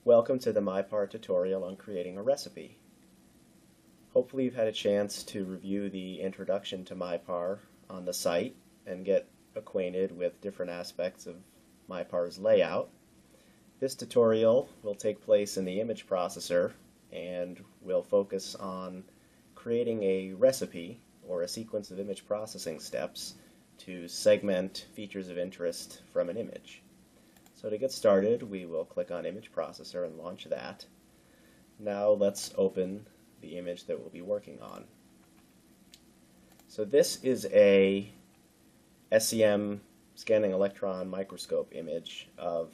Welcome to the Mipar tutorial on creating a recipe. Hopefully you've had a chance to review the introduction to Mipar on the site and get acquainted with different aspects of Mipar's layout. This tutorial will take place in the image processor and will focus on creating a recipe or a sequence of image processing steps to segment features of interest from an image. So to get started, we will click on Image Processor and launch that. Now let's open the image that we'll be working on. So this is a SEM scanning electron microscope image of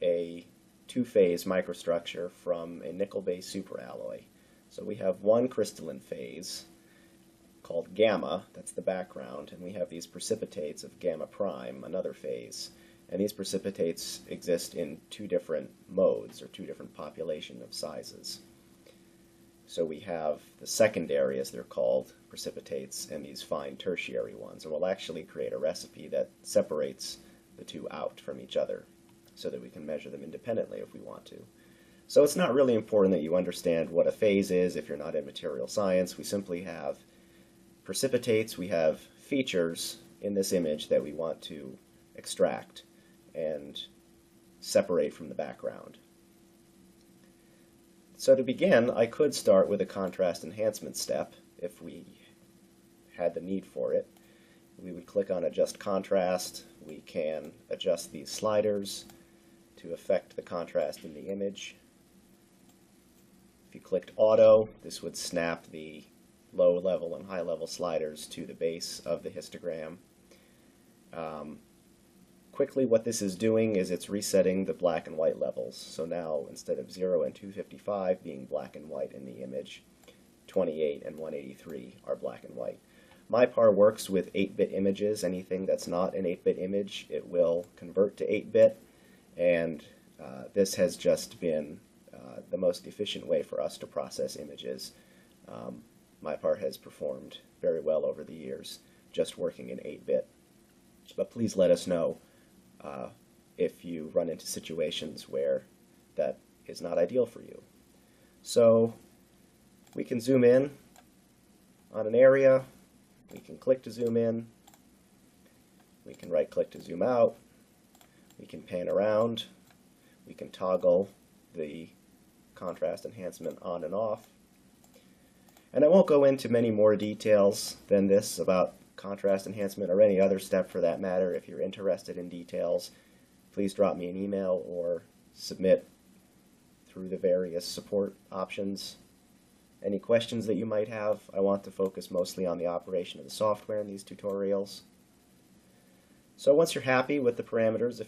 a two-phase microstructure from a nickel-based superalloy. So we have one crystalline phase called gamma, that's the background, and we have these precipitates of gamma prime, another phase. And these precipitates exist in two different modes, or two different population of sizes. So we have the secondary, as they're called, precipitates, and these fine tertiary ones. And we'll actually create a recipe that separates the two out from each other so that we can measure them independently if we want to. So it's not really important that you understand what a phase is if you're not in material science. We simply have precipitates, we have features in this image that we want to extract and separate from the background. So to begin, I could start with a contrast enhancement step if we had the need for it. We would click on Adjust Contrast. We can adjust these sliders to affect the contrast in the image. If you clicked Auto, this would snap the low-level and high-level sliders to the base of the histogram. Quickly, what this is doing is it's resetting the black and white levels. So now, instead of 0 and 255 being black and white in the image, 28 and 183 are black and white. Mipar works with 8-bit images. Anything that's not an 8-bit image, it will convert to 8-bit, and this has just been the most efficient way for us to process images. Mipar has performed very well over the years, just working in 8-bit. But please let us know if you run into situations where that is not ideal for you. So we can zoom in on an area, we can click to zoom in, we can right click to zoom out, we can pan around, we can toggle the contrast enhancement on and off. And I won't go into many more details than this about contrast enhancement or any other step for that matter. If you're interested in details, please drop me an email or submit through the various support options. Any questions that you might have, I want to focus mostly on the operation of the software in these tutorials. So once you're happy with the parameters,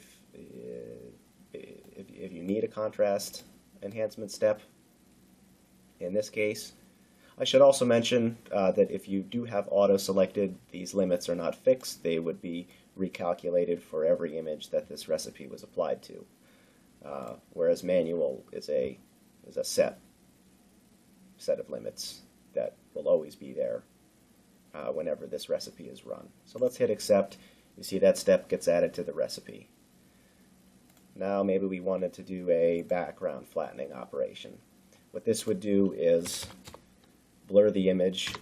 if you need a contrast enhancement step, in this case, I should also mention that if you do have auto selected, these limits are not fixed. They would be recalculated for every image that this recipe was applied to, whereas manual is a set of limits that will always be there whenever this recipe is run. So let's hit accept. You see that step gets added to the recipe. Now maybe we wanted to do a background flattening operation. What this would do is blur the image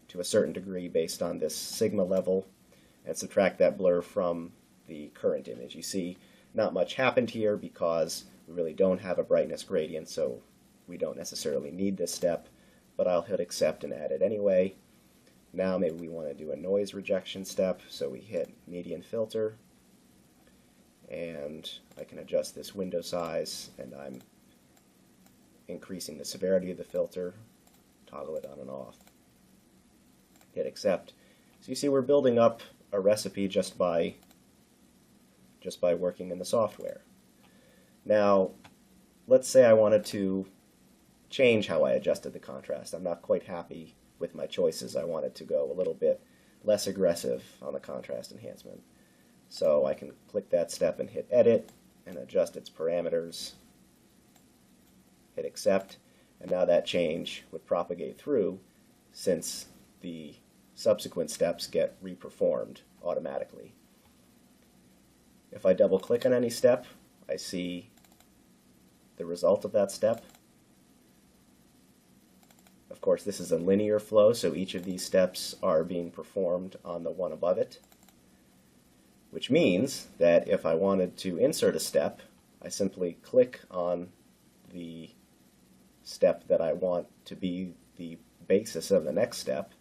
to a certain degree based on this sigma level and subtract that blur from the current image. You see not much happened here because we really don't have a brightness gradient, so we don't necessarily need this step, but I'll hit accept and add it anyway. Now maybe we want to do a noise rejection step, so we hit median filter, and I can adjust this window size, and I'm increasing the severity of the filter. Toggle it on and off. Hit accept. So you see we're building up a recipe just by working in the software. Now let's say I wanted to change how I adjusted the contrast. I'm not quite happy with my choices. I wanted to go a little bit less aggressive on the contrast enhancement. So I can click that step and hit edit and adjust its parameters. Hit accept. And now that change would propagate through since the subsequent steps get reperformed automatically. If I double click on any step, I see the result of that step. Of course, this is a linear flow, so each of these steps are being performed on the one above it, which means that if I wanted to insert a step, I simply click on the step that I want to be the basis of the next step,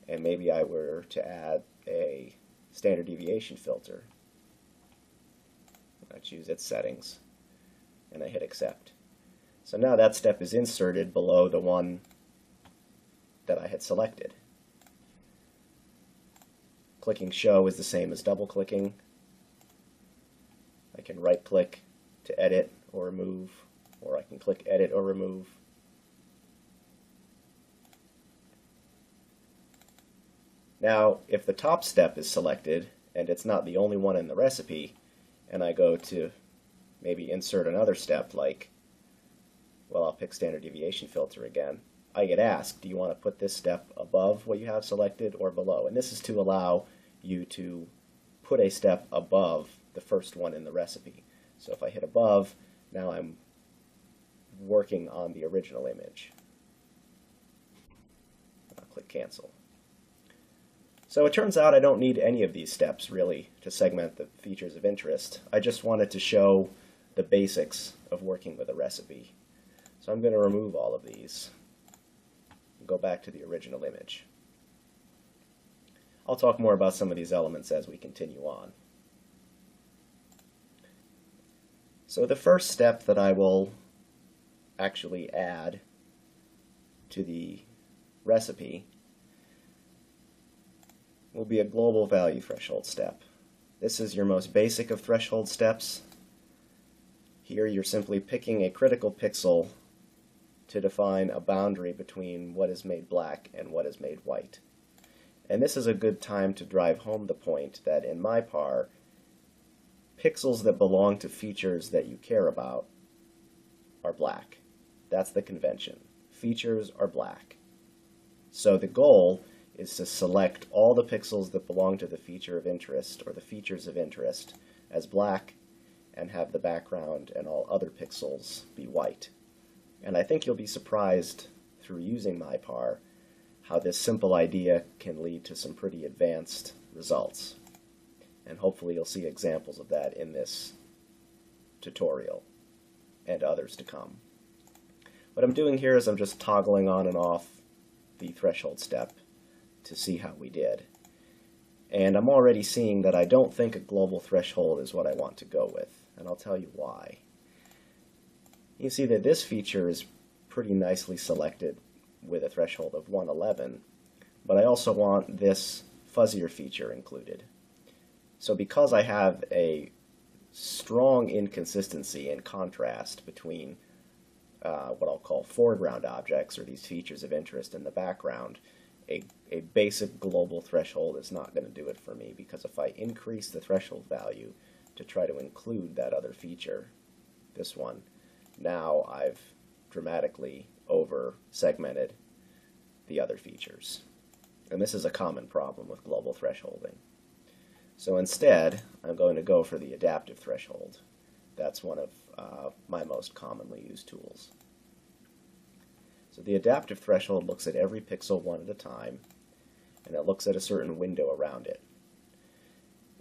and maybe I were to add a standard deviation filter. I choose its settings, and I hit accept. So now that step is inserted below the one that I had selected. Clicking show is the same as double clicking. I can right click to edit or remove, or I can click edit or remove. Now, if the top step is selected and it's not the only one in the recipe, and I go to maybe insert another step, like, well, I'll pick standard deviation filter again, I get asked, do you want to put this step above what you have selected or below? And this is to allow you to put a step above the first one in the recipe. So if I hit above, now I'm working on the original image. I'll click cancel. So it turns out I don't need any of these steps really to segment the features of interest. I just wanted to show the basics of working with a recipe. So I'm going to remove all of these and go back to the original image. I'll talk more about some of these elements as we continue on. So the first step that I will actually add to the recipe will be a global value threshold step. This is your most basic of threshold steps. Here you're simply picking a critical pixel to define a boundary between what is made black and what is made white. And this is a good time to drive home the point that in Mipar, pixels that belong to features that you care about are black. That's the convention. Features are black. So the goal is to select all the pixels that belong to the feature of interest or the features of interest as black and have the background and all other pixels be white. And I think you'll be surprised through using Mipar how this simple idea can lead to some pretty advanced results. And hopefully you'll see examples of that in this tutorial and others to come. What I'm doing here is I'm just toggling on and off the threshold step to see how we did. And I'm already seeing that I don't think a global threshold is what I want to go with, and I'll tell you why. You see that this feature is pretty nicely selected with a threshold of 111, but I also want this fuzzier feature included. So because I have a strong inconsistency and contrast between what I'll call foreground objects, or these features of interest in the background, a basic global threshold is not going to do it for me, because if I increase the threshold value to try to include that other feature, this one, now I've dramatically over-segmented the other features. And this is a common problem with global thresholding. So instead, I'm going to go for the adaptive threshold. That's one of my most commonly used tools. So the adaptive threshold looks at every pixel one at a time, and it looks at a certain window around it.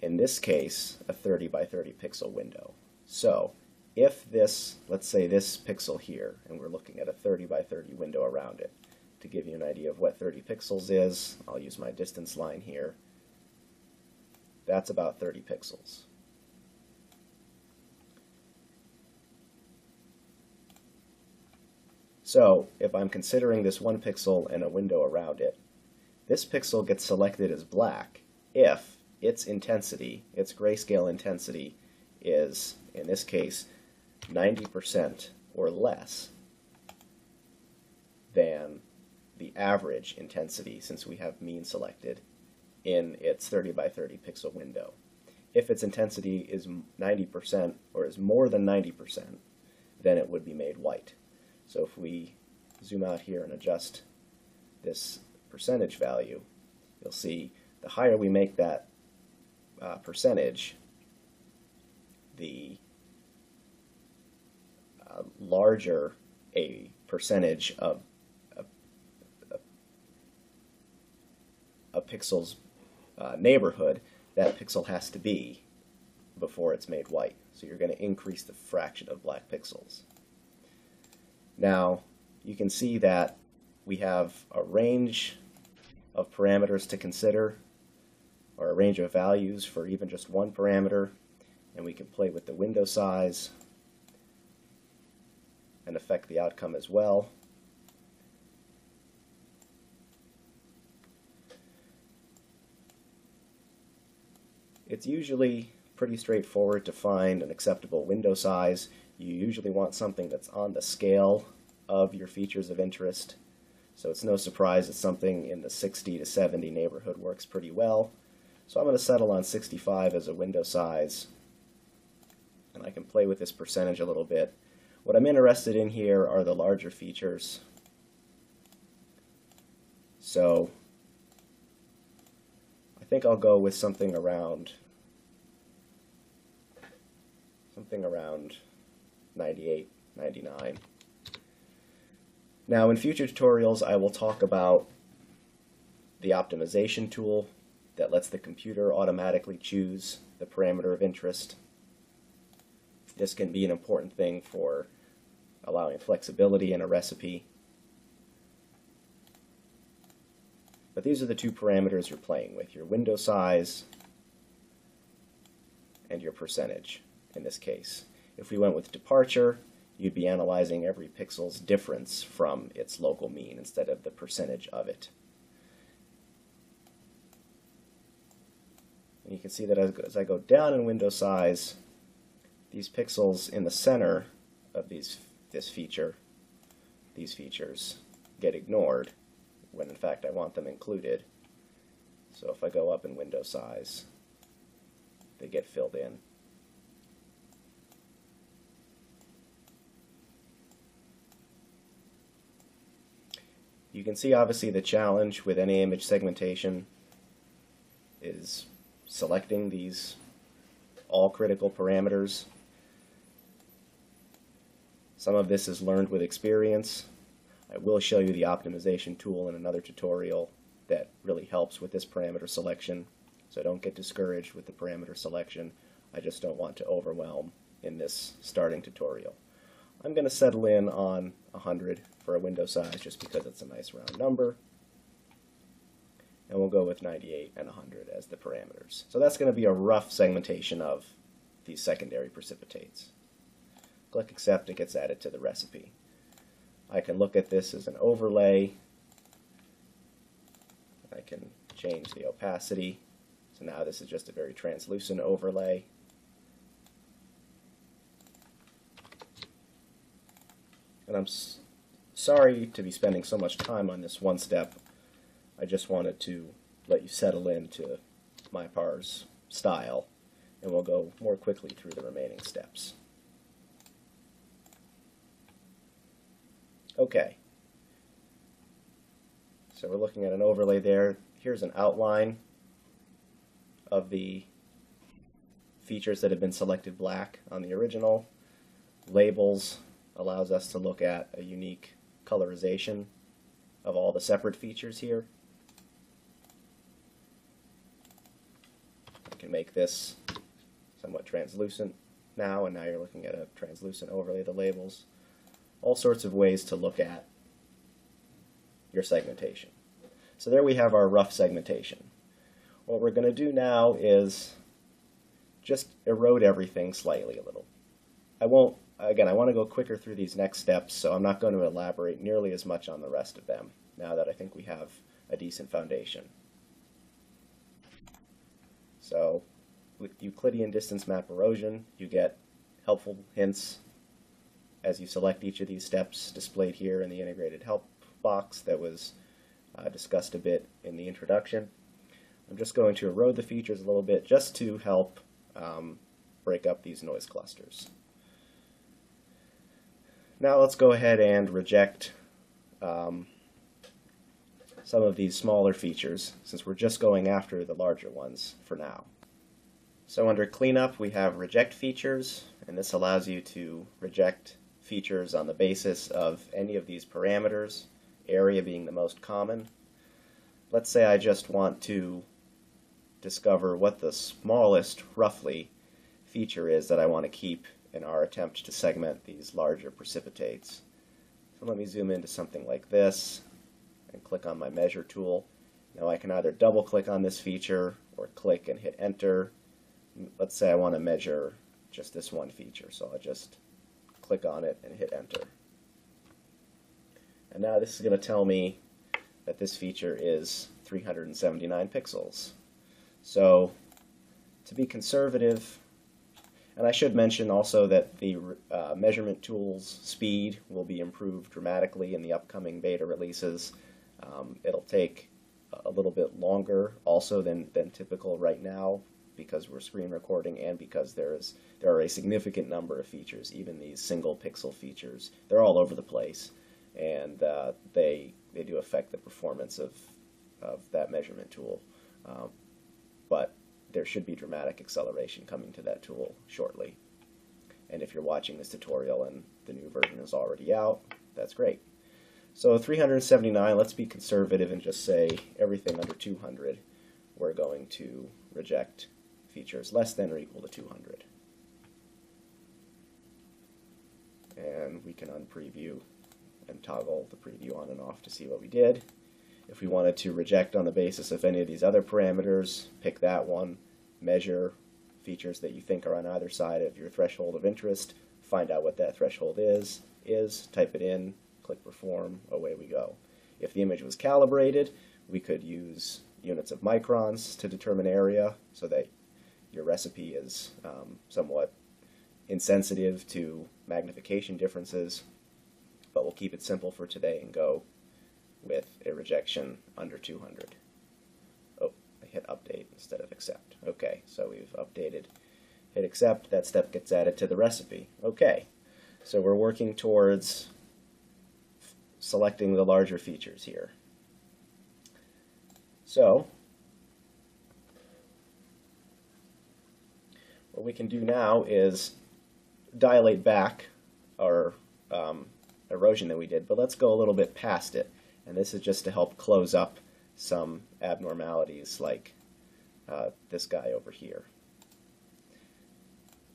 In this case, a 30 by 30 pixel window. So if this, let's say this pixel here, and we're looking at a 30 by 30 window around it, to give you an idea of what 30 pixels is, I'll use my distance line here. That's about 30 pixels. So if I'm considering this one pixel and a window around it, this pixel gets selected as black if its intensity, its grayscale intensity, is, in this case, 90% or less than the average intensity, since we have mean selected, in its 30 by 30 pixel window. If its intensity is 90% or is more than 90%, then it would be made white. So if we zoom out here and adjust this percentage value, you'll see the higher we make that percentage, the larger a percentage of a pixel's neighborhood that pixel has to be before it's made white. So you're going to increase the fraction of black pixels. Now you can see that we have a range of parameters to consider, or a range of values for even just one parameter, and we can play with the window size and affect the outcome as well. It's usually pretty straightforward to find an acceptable window size. You usually want something that's on the scale of your features of interest. So it's no surprise that something in the 60 to 70 neighborhood works pretty well. So I'm going to settle on 65 as a window size. And I can play with this percentage a little bit. What I'm interested in here are the larger features. So I think I'll go with something around 98, 99. Now in future tutorials I will talk about the optimization tool that lets the computer automatically choose the parameter of interest. This can be an important thing for allowing flexibility in a recipe. But these are the two parameters you're playing with, your window size and your percentage in this case. If we went with departure, you'd be analyzing every pixel's difference from its local mean instead of the percentage of it. And you can see that as I go down in window size, these pixels in the center of these features get ignored when in fact I want them included. So if I go up in window size, they get filled in. You can see obviously the challenge with any image segmentation is selecting these all critical parameters. Some of this is learned with experience. I will show you the optimization tool in another tutorial that really helps with this parameter selection. So don't get discouraged with the parameter selection. I just don't want to overwhelm in this starting tutorial. I'm going to settle in on 100 for a window size just because it's a nice round number. And we'll go with 98 and 100 as the parameters. So that's going to be a rough segmentation of these secondary precipitates. Click accept, it gets added to the recipe. I can look at this as an overlay. I can change the opacity. So now this is just a very translucent overlay. And I'm sorry to be spending so much time on this one step. I just wanted to let you settle into Mipar's style, and we'll go more quickly through the remaining steps. Okay, so we're looking at an overlay there. Here's an outline of the features that have been selected black on the original. Labels allows us to look at a unique colorization of all the separate features here. I can make this somewhat translucent now, and now you're looking at a translucent overlay of the labels. All sorts of ways to look at your segmentation. So there we have our rough segmentation. What we're going to do now is just erode everything slightly a little. I want to go quicker through these next steps, so I'm not going to elaborate nearly as much on the rest of them now that I think we have a decent foundation. So with Euclidean distance map erosion, you get helpful hints as you select each of these steps displayed here in the integrated help box that was discussed a bit in the introduction. I'm just going to erode the features a little bit just to help break up these noise clusters. Now let's go ahead and reject some of these smaller features, since we're just going after the larger ones for now. So under cleanup we have reject features, and this allows you to reject features on the basis of any of these parameters, area being the most common. Let's say I just want to discover what the smallest, roughly, feature is that I want to keep in our attempt to segment these larger precipitates. So let me zoom into something like this and click on my measure tool. Now I can either double click on this feature or click and hit enter. Let's say I want to measure just this one feature, so I'll just click on it and hit enter. And now this is going to tell me that this feature is 379 pixels. So to be conservative, and I should mention also that the measurement tool's speed will be improved dramatically in the upcoming beta releases. It'll take a little bit longer also than typical right now, because we're screen recording and because there are a significant number of features, even these single pixel features. They're all over the place, and they do affect the performance of that measurement tool. But there should be dramatic acceleration coming to that tool shortly. And if you're watching this tutorial and the new version is already out, that's great. So 379, let's be conservative and just say everything under 200, we're going to reject features less than or equal to 200. And we can unpreview and toggle the preview on and off to see what we did. If we wanted to reject on the basis of any of these other parameters, pick that one, measure features that you think are on either side of your threshold of interest, find out what that threshold is, type it in, click perform, away we go. If the image was calibrated, we could use units of microns to determine area so that your recipe is somewhat insensitive to magnification differences, but we'll keep it simple for today and go with a rejection under 200. Oh, I hit update instead of accept. Okay, so we've updated. Hit accept, that step gets added to the recipe. Okay, so we're working towards selecting the larger features here. So what we can do now is dilate back our erosion that we did, but let's go a little bit past it. And this is just to help close up some abnormalities like this guy over here.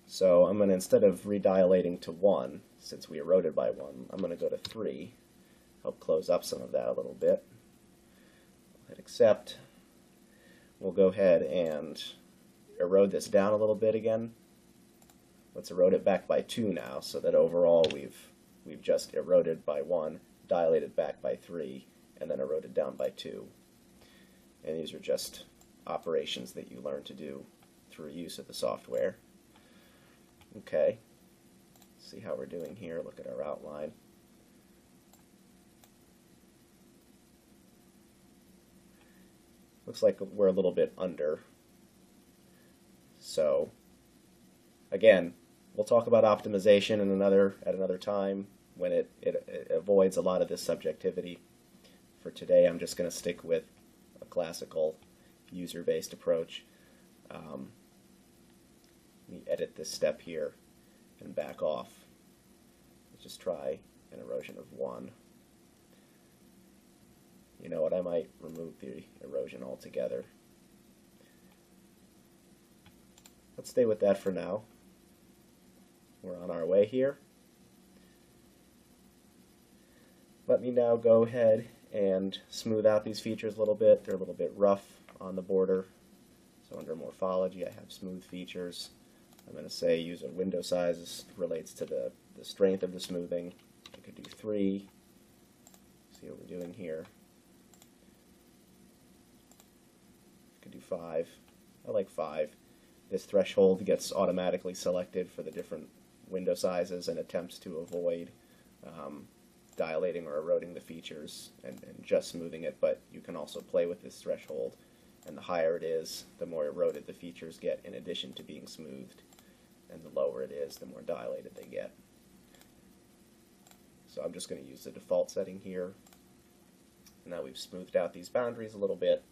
So I'm going to, instead of redilating to 1, since we eroded by 1, I'm going to go to 3, help close up some of that a little bit. Hit accept. We'll go ahead and erode this down a little bit again. Let's erode it back by 2 now, so that overall we've just eroded by 1, dilated back by 3, and then eroded down by 2. And these are just operations that you learn to do through use of the software. Okay, see how we're doing here. Look at our outline. Looks like we're a little bit under. So again, we'll talk about optimization at another time when it avoids a lot of this subjectivity. For today, I'm just going to stick with a classical user-based approach. Let me edit this step here and back off. Let's just try an erosion of 1. You know what, I might remove the erosion altogether. Let's stay with that for now. We're on our way here. Let me now go ahead and smooth out these features a little bit. They're a little bit rough on the border. So under morphology, I have smooth features. I'm going to say use a window size. This relates to the strength of the smoothing. I could do 3. See what we're doing here. I could do 5. I like 5. This threshold gets automatically selected for the different window sizes and attempts to avoid dilating or eroding the features and just smoothing it, but you can also play with this threshold, and the higher it is, the more eroded the features get in addition to being smoothed, and the lower it is, the more dilated they get. So I'm just going to use the default setting here. Now we've smoothed out these boundaries a little bit.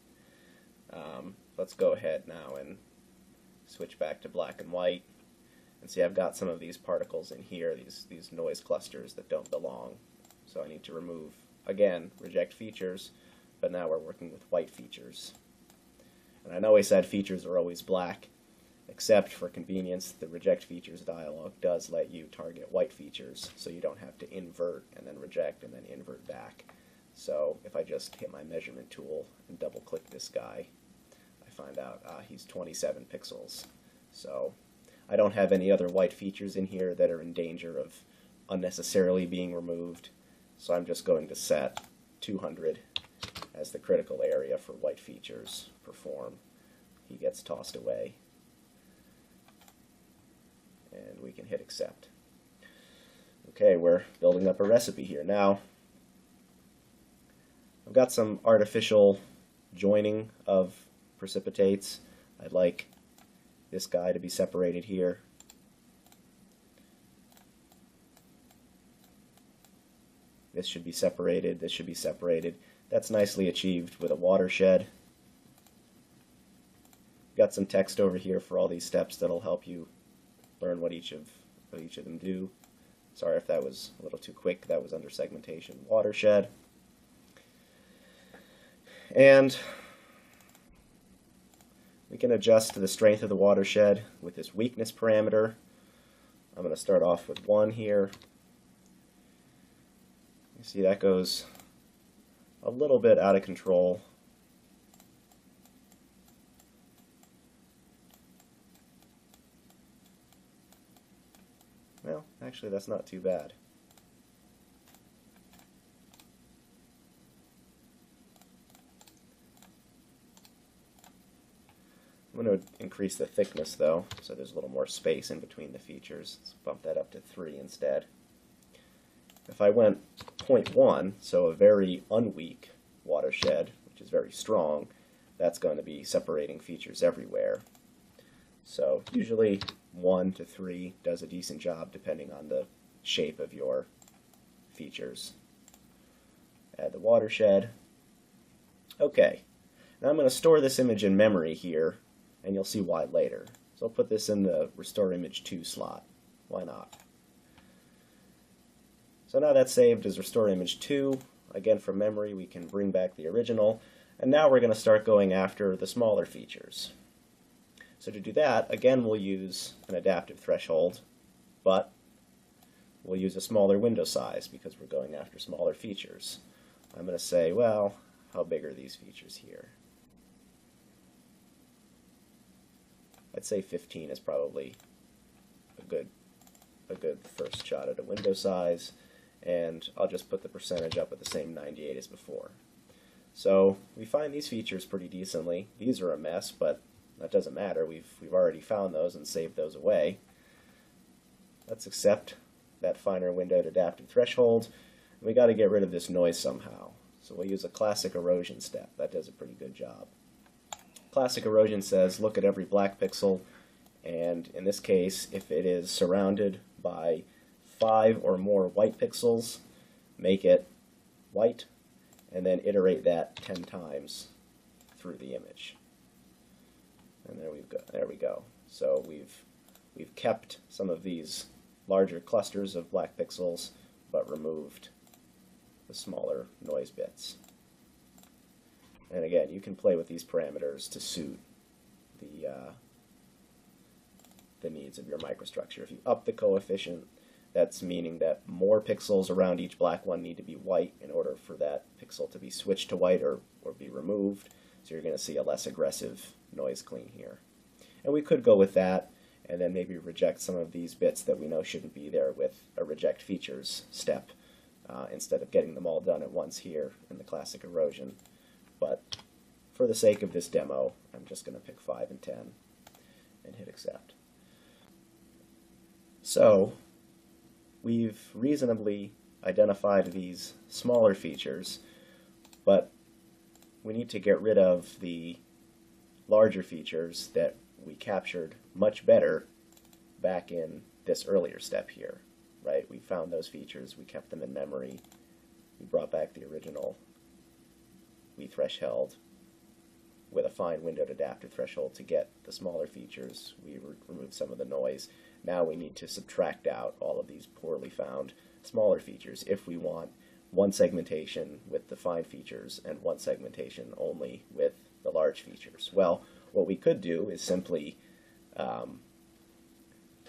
Let's go ahead now and switch back to black and white. And see, I've got some of these particles in here, these noise clusters that don't belong. So I need to remove, again, reject features, but now we're working with white features. And I know I said features are always black, except for convenience, the reject features dialog does let you target white features, so you don't have to invert and then reject and then invert back. So if I just hit my measurement tool and double click this guy, I find out he's 27 pixels. So I don't have any other white features in here that are in danger of unnecessarily being removed, so I'm just going to set 200 as the critical area for white features per form. He gets tossed away. And we can hit accept. Okay, we're building up a recipe here. Now, I've got some artificial joining of precipitates. I'd like this guy to be separated here. This should be separated, this should be separated. That's nicely achieved with a watershed. Got some text over here for all these steps that'll help you learn what each of them do. Sorry if that was a little too quick. That was under segmentation. Watershed. And we can adjust to the strength of the watershed with this weakness parameter. I'm going to start off with 1 here. You see that goes a little bit out of control. Well, actually that's not too bad. I'm going to increase the thickness though, so there's a little more space in between the features. Let's bump that up to 3 instead. If I went 0.1, so a very unweak watershed, which is very strong, that's going to be separating features everywhere. So usually 1 to 3 does a decent job depending on the shape of your features. Add the watershed. Okay, now I'm going to store this image in memory here, and you'll see why later. So I'll put this in the Restore Image 2 slot. Why not? So now that's saved as Restore Image 2. Again, from memory, we can bring back the original. And now we're going to start going after the smaller features. So to do that, again, we'll use an adaptive threshold, but we'll use a smaller window size because we're going after smaller features. I'm going to say, well, how big are these features here? I'd say 15 is probably a good first shot at a window size, and I'll just put the percentage up at the same 98 as before. So we find these features pretty decently. These are a mess, but that doesn't matter. We've already found those and saved those away. Let's accept that finer windowed adaptive threshold. We got to get rid of this noise somehow. So we'll use a classic erosion step. That does a pretty good job. Classic erosion says look at every black pixel, and in this case, if it is surrounded by 5 or more white pixels, make it white, and then iterate that 10 times through the image. And there we go. So we've kept some of these larger clusters of black pixels, but removed the smaller noise bits. And again, you can play with these parameters to suit the needs of your microstructure. If you up the coefficient, that's meaning that more pixels around each black one need to be white in order for that pixel to be switched to white or be removed. So you're going to see a less aggressive noise clean here. And we could go with that and then maybe reject some of these bits that we know shouldn't be there with a reject features step instead of getting them all done at once here in the classic erosion. But for the sake of this demo, I'm just going to pick 5 and 10 and hit accept. So we've reasonably identified these smaller features, but we need to get rid of the larger features that we captured much better back in this earlier step here, right? We found those features, we kept them in memory, we brought back the original, we threshold with a fine windowed adaptive threshold to get the smaller features, we removed some of the noise, Now we need to subtract out all of these poorly found smaller features if we want one segmentation with the fine features and one segmentation only with the large features. Well, what we could do is simply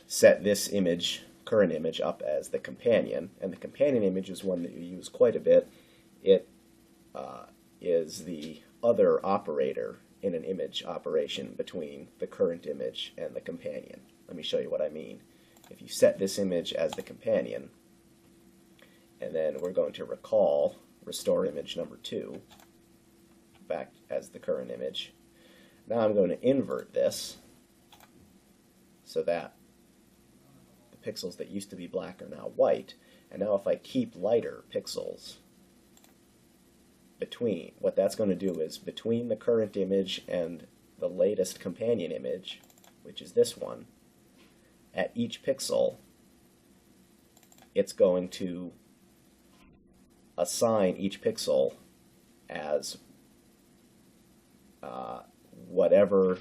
set this image, current image, up as the companion, and the companion image is one that you use quite a bit. It is the other operator in an image operation between the current image and the companion. Let me show you what I mean. If you set this image as the companion, and then we're going to restore image number 2 back as the current image. Now I'm going to invert this so that the pixels that used to be black are now white. And now if I keep lighter pixels between, what that's going to do is between the current image and the latest companion image, which is this one, at each pixel, it's going to assign each pixel as whatever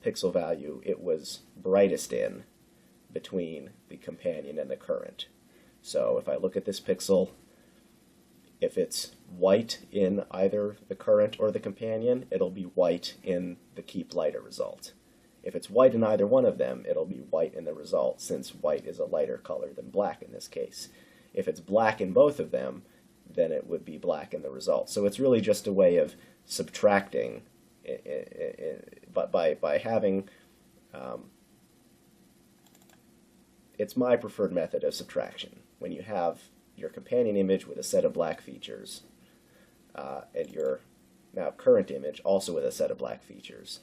pixel value it was brightest in between the companion and the current. So if I look at this pixel, if it's white in either the current or the companion, it'll be white in the keep lighter result. If it's white in either one of them, it'll be white in the result, since white is a lighter color than black in this case. If it's black in both of them, then it would be black in the result. So it's really just a way of subtracting, but by having, it's my preferred method of subtraction. When you have your companion image with a set of black features, and your now current image also with a set of black features,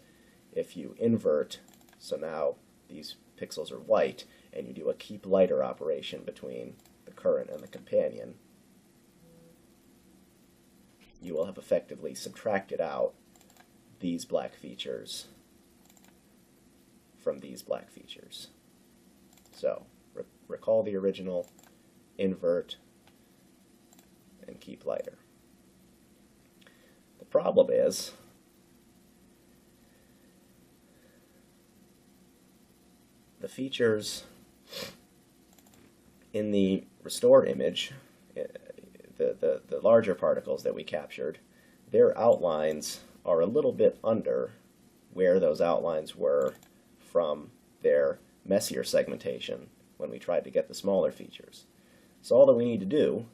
if you invert, so now these pixels are white, and you do a keep lighter operation between the current and the companion, you will have effectively subtracted out these black features from these black features. So recall the original, invert, and keep lighter. The problem is the features in the restore image, the larger particles that we captured, their outlines are a little bit under where those outlines were from their messier segmentation when we tried to get the smaller features. So all that we need to do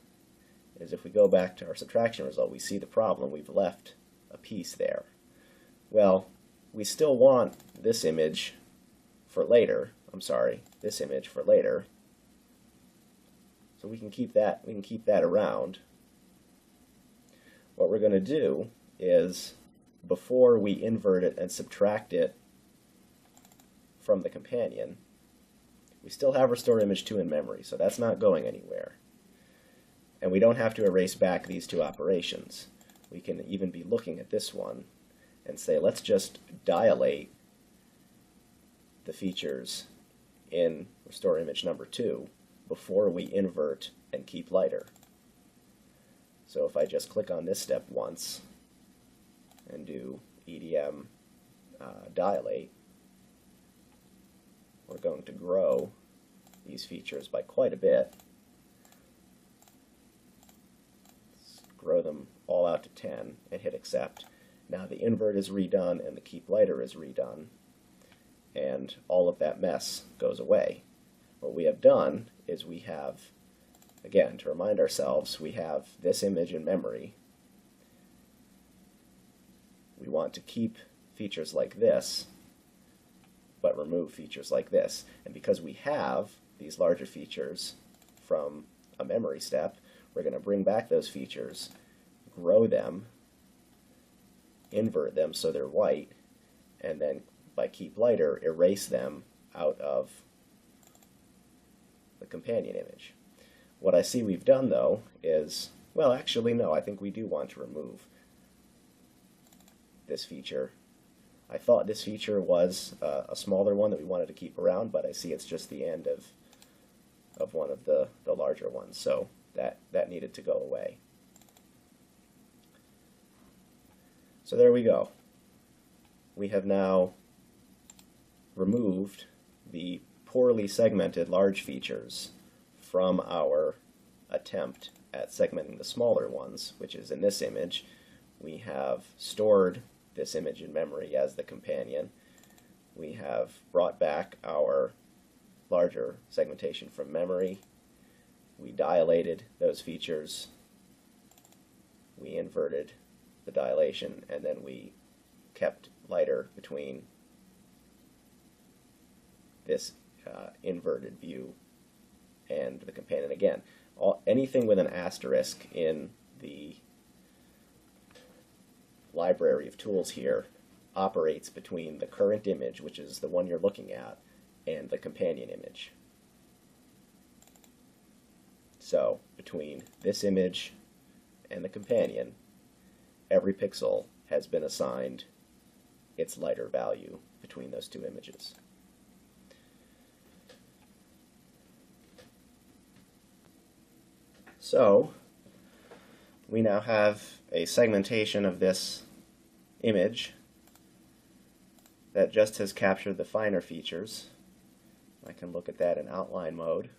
is, if we go back to our subtraction result, we see the problem. We've left a piece there. Well, we still want this image for later. I'm sorry, this image for later. So we can keep that around. What we're going to do is, before we invert it and subtract it from the companion, we still have restore image 2 in memory, so that's not going anywhere. And we don't have to erase back these two operations. We can even be looking at this one and say, let's just dilate the features in restore image number 2 before we invert and keep lighter. So if I just click on this step once and do EDM dilate, we're going to grow these features by quite a bit. Let's grow them all out to 10 and hit accept. Now the invert is redone and the keep lighter is redone, and all of that mess goes away. What we have done is we have, again, to remind ourselves, we have this image in memory. We want to keep features like this, but remove features like this. And because we have these larger features from a memory step, we're going to bring back those features, grow them, invert them so they're white, and then by keep lighter, erase them out of the companion image. What I see we've done, though, is, well, actually, no, I think we do want to remove this feature. I thought this feature was a smaller one that we wanted to keep around, but I see it's just the end of one of the larger ones, so that needed to go away. So there we go. We have now removed the poorly segmented large features from our attempt at segmenting the smaller ones, which is in this image. We have stored this image in memory as the companion. We have brought back our larger segmentation from memory. We dilated those features. We inverted the dilation, and then we kept lighter between this inverted view and the companion. Again, anything with an asterisk in the library of tools here operates between the current image, which is the one you're looking at, and the companion image. So between this image and the companion, every pixel has been assigned its lighter value between those two images. So we now have a segmentation of this image that just has captured the finer features. I can look at that in outline mode.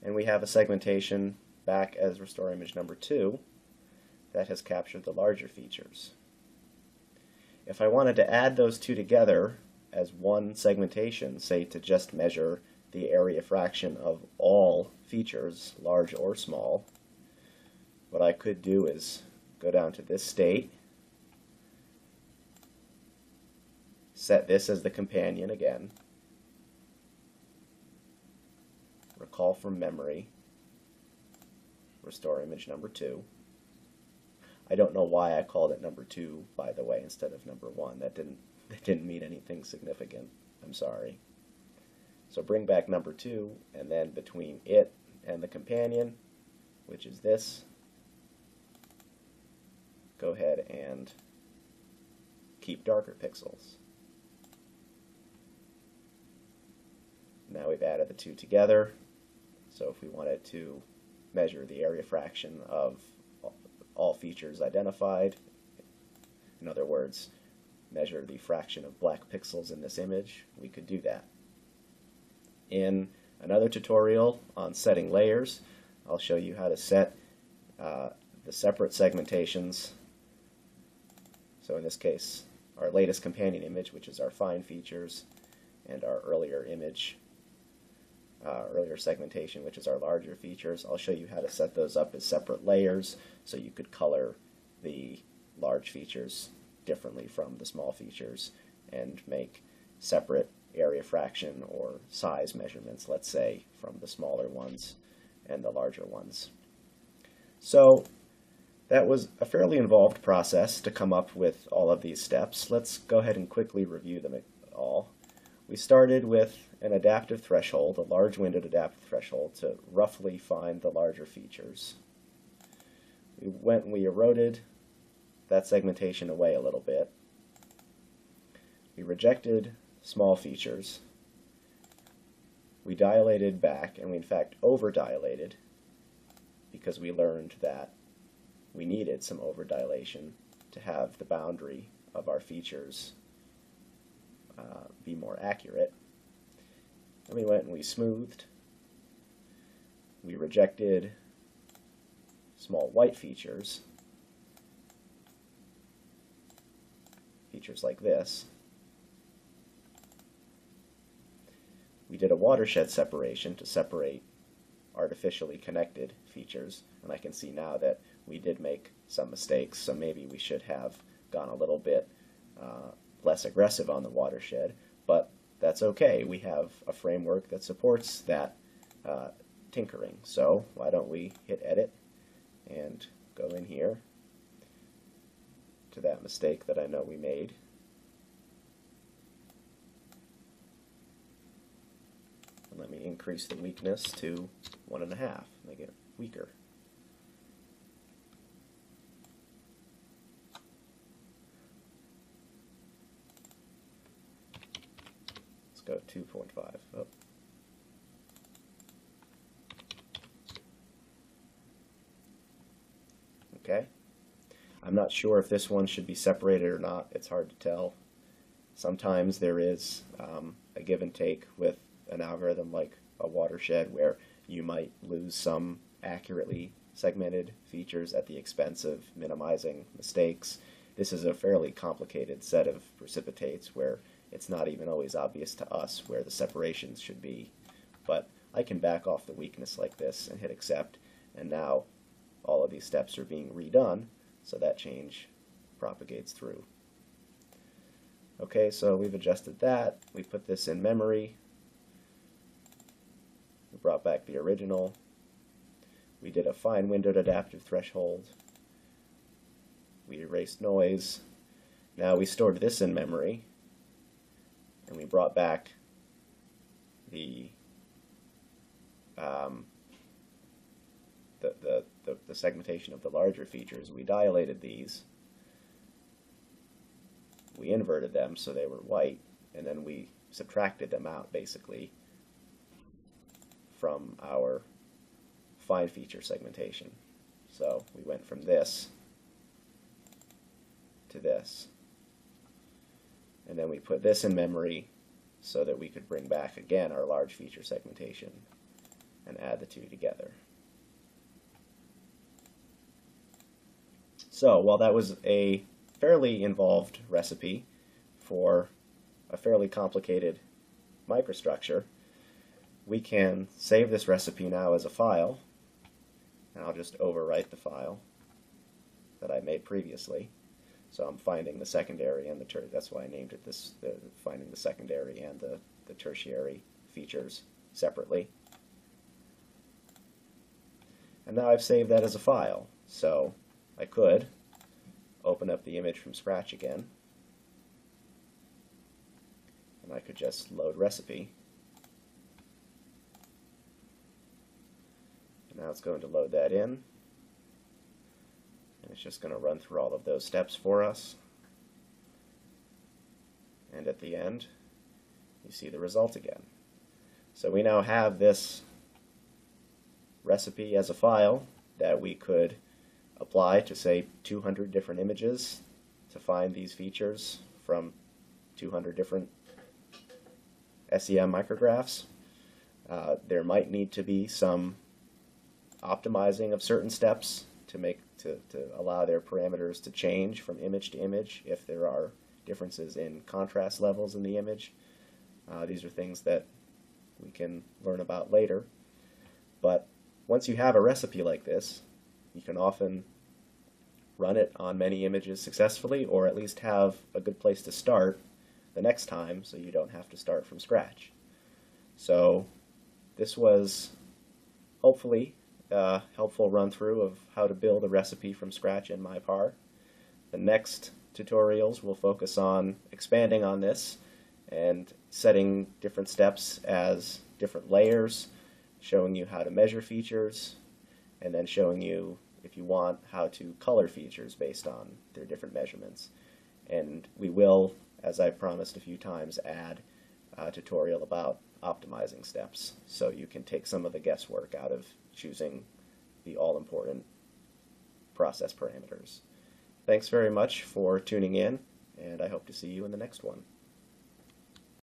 And we have a segmentation back as restore image number 2 that has captured the larger features. If I wanted to add those two together as one segmentation, say to just measure the area fraction of all features, large or small, what I could do is go down to this state, set this as the companion again, recall from memory, restore image number 2. I don't know why I called it number 2, by the way, instead of number 1. That didn't mean anything significant. I'm sorry. So bring back number 2, and then between it and the companion, which is this, go ahead and keep darker pixels. Now we've added the two together. So if we wanted to measure the area fraction of all features identified, in other words, measure the fraction of black pixels in this image, we could do that. In another tutorial on setting layers, I'll show you how to set the separate segmentations. So in this case, our latest companion image, which is our fine features, and our earlier image, earlier segmentation, which is our larger features. I'll show you how to set those up as separate layers so you could color the large features differently from the small features and make separate area fraction or size measurements, let's say, from the smaller ones and the larger ones. So that was a fairly involved process to come up with all of these steps. Let's go ahead and quickly review them all. We started with an adaptive threshold, a large windowed adaptive threshold, to roughly find the larger features. We went and we eroded that segmentation away a little bit. We rejected small features. We dilated back, and we in fact over-dilated because we learned that we needed some over-dilation to have the boundary of our features be more accurate. And we went and we smoothed. We rejected small white features, features like this. We did a watershed separation to separate artificially connected features, and I can see now that we did make some mistakes, so maybe we should have gone a little bit less aggressive on the watershed, but that's okay. We have a framework that supports that tinkering, so why don't we hit edit and go in here to that mistake that I know we made. And let me increase the weakness to 1.5, make it weaker. Let's go 2.5. Oh. Okay. I'm not sure if this one should be separated or not. It's hard to tell. Sometimes there is a give and take with an algorithm like a Watershed where you might lose some accurately segmented features at the expense of minimizing mistakes. This is a fairly complicated set of precipitates where it's not even always obvious to us where the separations should be. But I can back off the weakness like this and hit accept, and now all of these steps are being redone, so that change propagates through. Okay, so we've adjusted that. We put this in memory. We brought back the original. We did a fine windowed adaptive threshold. We erased noise. Now we stored this in memory, and we brought back the segmentation of the larger features. We dilated these. We inverted them so they were white, and then we subtracted them out basically from our fine feature segmentation. So we went from this to this. And then we put this in memory so that we could bring back again our large feature segmentation and add the two together. So while that was a fairly involved recipe for a fairly complicated microstructure, we can save this recipe now as a file, and I'll just overwrite the file that I made previously. So I'm finding the secondary and the tertiary. That's why I named it this, finding the secondary and the tertiary features separately. And now I've saved that as a file. So I could open up the image from scratch again, and I could just load recipe. And now it's going to load that in, and it's just going to run through all of those steps for us. And at the end, you see the result again. So we now have this recipe as a file that we could apply to, say, 200 different images to find these features from 200 different SEM micrographs. There might need to be some optimizing of certain steps to allow their parameters to change from image to image if there are differences in contrast levels in the image. These are things that we can learn about later. But once you have a recipe like this, you can often run it on many images successfully, or at least have a good place to start the next time so you don't have to start from scratch. So this was hopefully a helpful run-through of how to build a recipe from scratch in Mipar. The next tutorials will focus on expanding on this and setting different steps as different layers, showing you how to measure features, and then showing you, if you want, how to color features based on their different measurements. And we will, as I've promised a few times, add a tutorial about optimizing steps, so you can take some of the guesswork out of choosing the all-important process parameters. Thanks very much for tuning in, and I hope to see you in the next one.